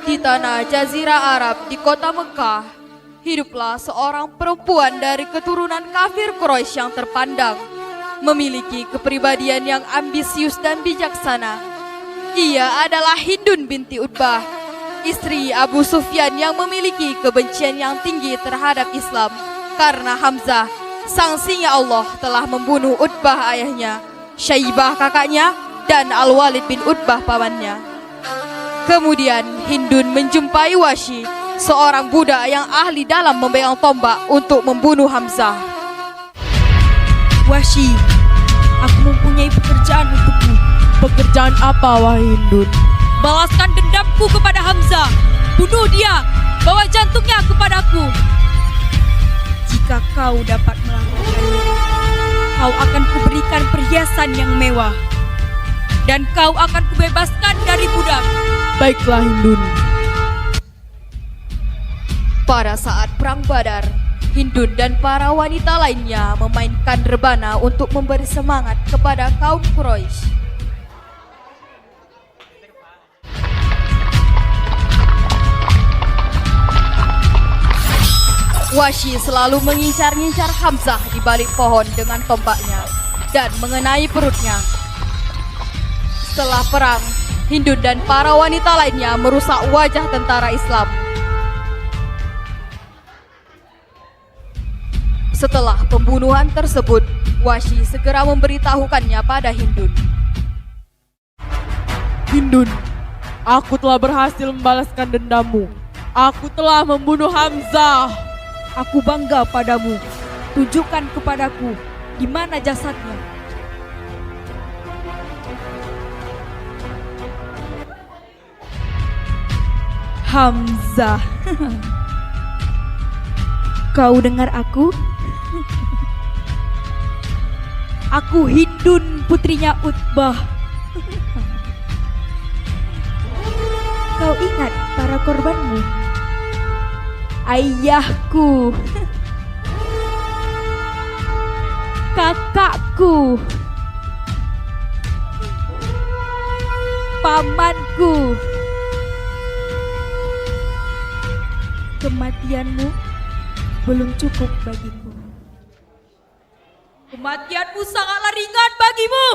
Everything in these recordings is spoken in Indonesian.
Di tanah Jazirah Arab di kota Mekah, hiduplah seorang perempuan dari keturunan kafir Quraisy yang terpandang, memiliki kepribadian yang ambisius dan bijaksana. Ia adalah Hindun binti Utbah, istri Abu Sufyan yang memiliki kebencian yang tinggi terhadap Islam karena Hamzah, sang singa Allah, telah membunuh Utbah ayahnya, Syaibah kakaknya, dan Al-Walid bin Utbah pamannya. Kemudian Hindun menjumpai Wahsy, seorang budak yang ahli dalam memegang tombak untuk membunuh Hamzah. Wahsy, aku mempunyai pekerjaan untukmu. Pekerjaan apa, wahai Hindun? Balaskan dendamku kepada Hamzah. Bunuh dia, bawa jantungnya kepadaku. Jika kau dapat melakukannya, kau akan kuberikan perhiasan yang mewah, dan kau akan kubebaskan dari budak. Baiklah, Hindun. Pada saat Perang Badar, Hindun dan para wanita lainnya memainkan rebana untuk memberi semangat kepada kaum Quraisy. Wahsy selalu mengincar-incar Hamzah di balik pohon dengan tombaknya dan mengenai perutnya. Setelah perang, Hindun dan para wanita lainnya merusak wajah tentara Islam. Setelah pembunuhan tersebut, Wahsy segera memberitahukannya pada Hindun. Hindun, aku telah berhasil membalaskan dendammu. Aku telah membunuh Hamzah. Aku bangga padamu. Tunjukkan kepadaku di mana jasadnya. Hamzah. Kau dengar aku? Aku Hindun, putrinya Utbah. Kau ingat para korbanmu? Ayahku, kakakku, pamanku. Kematianmu belum cukup bagiku. Kematianmu sangatlah ringan bagimu.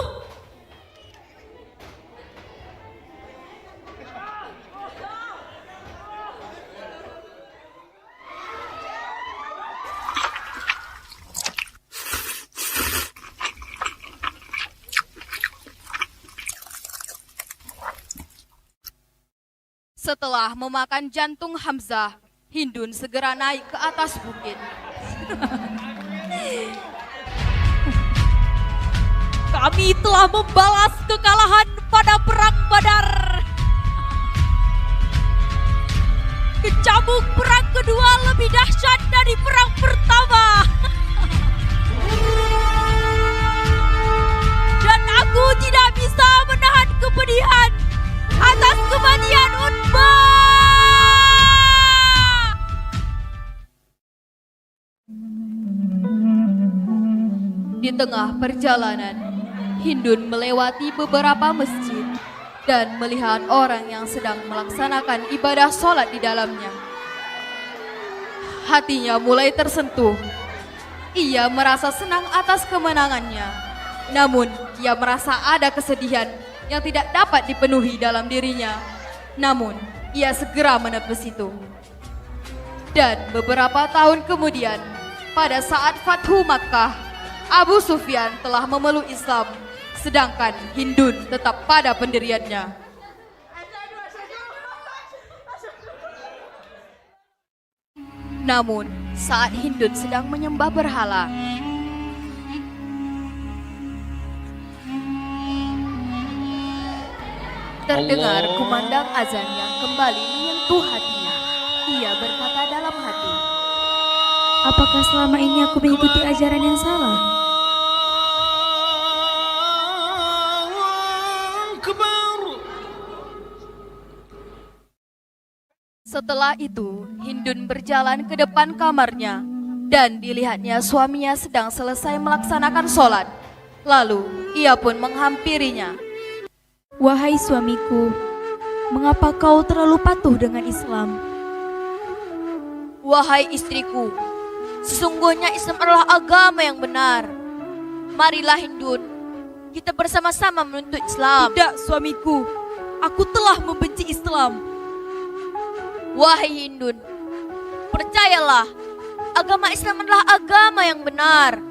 Setelah memakan jantung Hamzah, Hindun segera naik ke atas bukit. Kami telah membalas kekalahan pada perang Badar. Kecambuk perang kedua lebih dahsyat dari perang pertama. Dan aku tidak bisa menahan kepedihan atas kematian Utbah. Di tengah perjalanan, Hindun melewati beberapa masjid dan melihat orang yang sedang melaksanakan ibadah sholat di dalamnya. Hatinya mulai tersentuh. Ia merasa senang atas kemenangannya. Namun, ia merasa ada kesedihan yang tidak dapat dipenuhi dalam dirinya. Namun, ia segera menepis itu. Dan beberapa tahun kemudian, pada saat Fathu Makkah, Abu Sufyan telah memeluk Islam, sedangkan Hindun tetap pada pendiriannya. Namun, saat Hindun sedang menyembah berhala, terdengar kumandang azan yang kembali menyentuh hatinya. Ia berkata dalam hati, Apakah selama ini aku mengikuti ajaran yang salah? Setelah itu, Hindun berjalan ke depan kamarnya dan dilihatnya suaminya sedang selesai melaksanakan sholat. Lalu, ia pun menghampirinya. Wahai suamiku, mengapa kau terlalu patuh dengan Islam? Wahai istriku, sesungguhnya Islam adalah agama yang benar. Marilah Hindun, kita bersama-sama menuntut Islam. Tidak suamiku, aku telah membenci Islam. Wahai Hindun, percayalah, agama Islam adalah agama yang benar.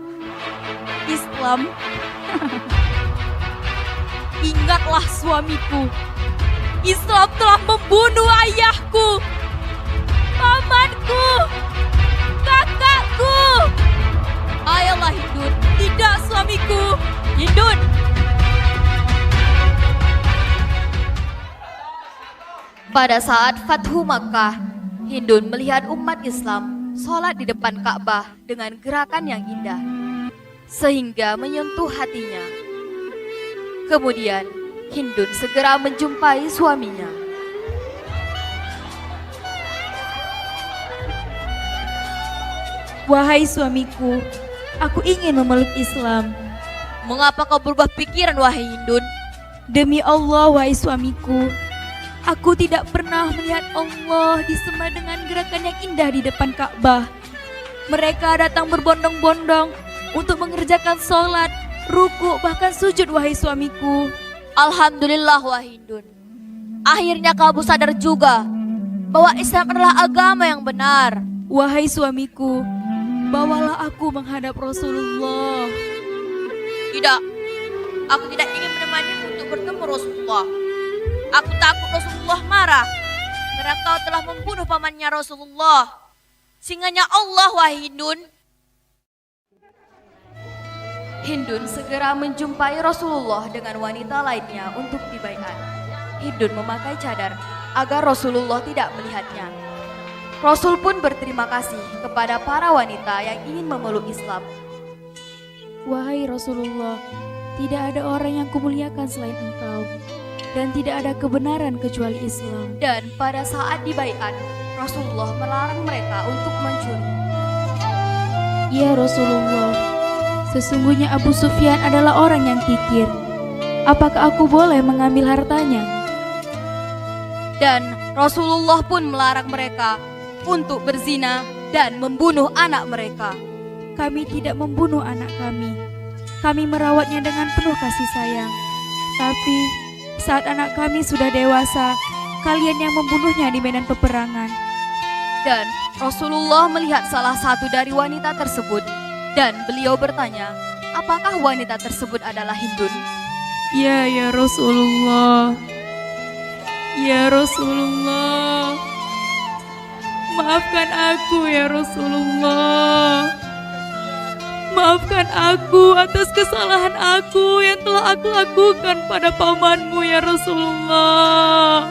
Islam? Ingatlah suamiku, Islam telah membunuh ayahku, pamanku, kakakku. Ayolah Hindun. Tidak suamiku. Hindun, Pada saat Fathu Makkah, Hindun melihat umat Islam sholat di depan Ka'bah dengan gerakan yang indah, sehingga menyentuh hatinya. Kemudian, Hindun segera menjumpai suaminya. Wahai suamiku, aku ingin memeluk Islam. mengapa kau berubah pikiran wahai Hindun? Demi Allah, wahai suamiku, aku tidak pernah melihat Allah disembah dengan gerakan yang indah di depan Ka'bah. Mereka datang berbondong-bondong untuk mengerjakan sholat, ruku, bahkan sujud, wahai suamiku. Alhamdulillah wahai Hindun. Akhirnya kamu sadar juga bahwa Islam adalah agama yang benar. Wahai suamiku, bawalah aku menghadap Rasulullah. Tidak, aku tidak ingin menemanimu untuk bertemu Rasulullah. Aku takut Rasulullah marah karena kau telah membunuh pamannya Rasulullah. Singanya Allah wahai Hindun. Hindun segera menjumpai Rasulullah dengan wanita lainnya untuk dibaiat. Hindun memakai cadar agar Rasulullah tidak melihatnya. Rasul pun berterima kasih kepada para wanita yang ingin memeluk Islam. Wahai Rasulullah, tidak ada orang yang kumuliakan selain engkau, dan tidak ada kebenaran kecuali Islam. Dan pada saat dibaiat, Rasulullah melarang mereka untuk mencuri. Ya Rasulullah, sesungguhnya Abu Sufyan adalah orang yang kikir. Apakah aku boleh mengambil hartanya? Dan Rasulullah pun melarang mereka untuk berzina dan membunuh anak mereka. Kami tidak membunuh anak kami. Kami merawatnya dengan penuh kasih sayang. Tapi saat anak kami sudah dewasa, kalian yang membunuhnya di medan peperangan. Dan Rasulullah melihat salah satu dari wanita tersebut dan beliau bertanya, apakah wanita tersebut adalah Hindun? Ya Rasulullah. Ya Rasulullah. Maafkan aku ya Rasulullah. Maafkan aku atas kesalahan aku yang telah aku lakukan pada pamanmu ya Rasulullah.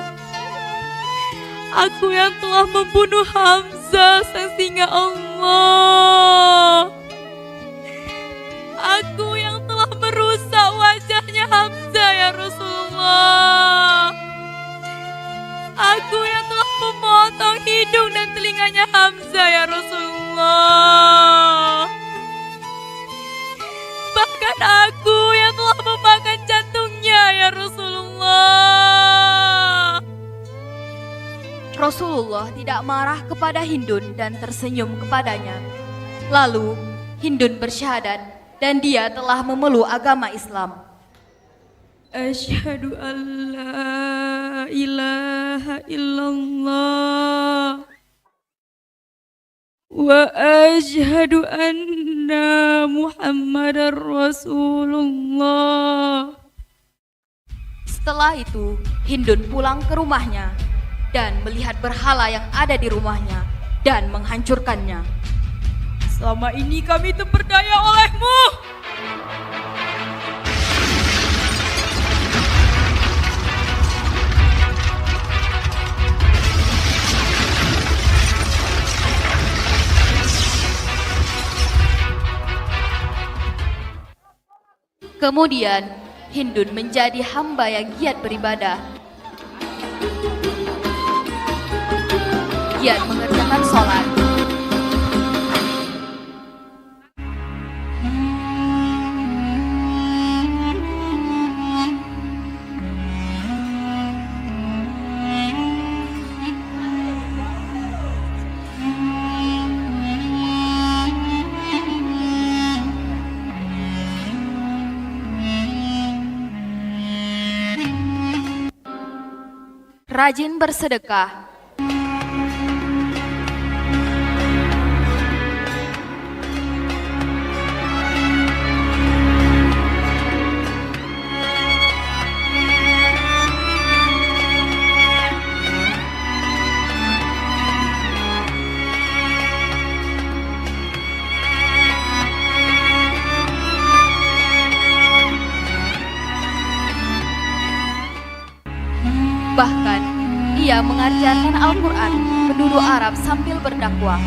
Aku yang telah membunuh Hamzah sang singa Allah. Aku yang telah merusak wajahnya Hamzah ya Rasulullah. Aku yang telah memotong hidung dan telinganya Hamzah ya Rasulullah. Bahkan aku yang telah memakan jantungnya ya Rasulullah. Rasulullah tidak marah kepada Hindun dan tersenyum kepadanya. Lalu Hindun bersyahadat dan dia telah memeluk agama Islam. Asyhadu an la ilaha illallah wa asyhadu anna Muhammadar Rasulullah. Setelah itu, Hindun pulang ke rumahnya dan melihat berhala yang ada di rumahnya dan menghancurkannya. Selama ini kami terperdaya olehmu. Kemudian, Hindun menjadi hamba yang giat beribadah. giat mengerjakan sholat. Rajin bersedekah. Bahkan, ia mengajarkan Al-Quran penduduk Arab sambil berdakwah.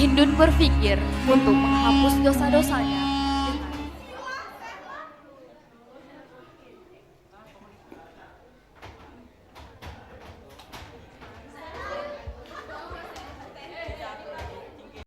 Hindun berpikir untuk menghapus dosa-dosanya.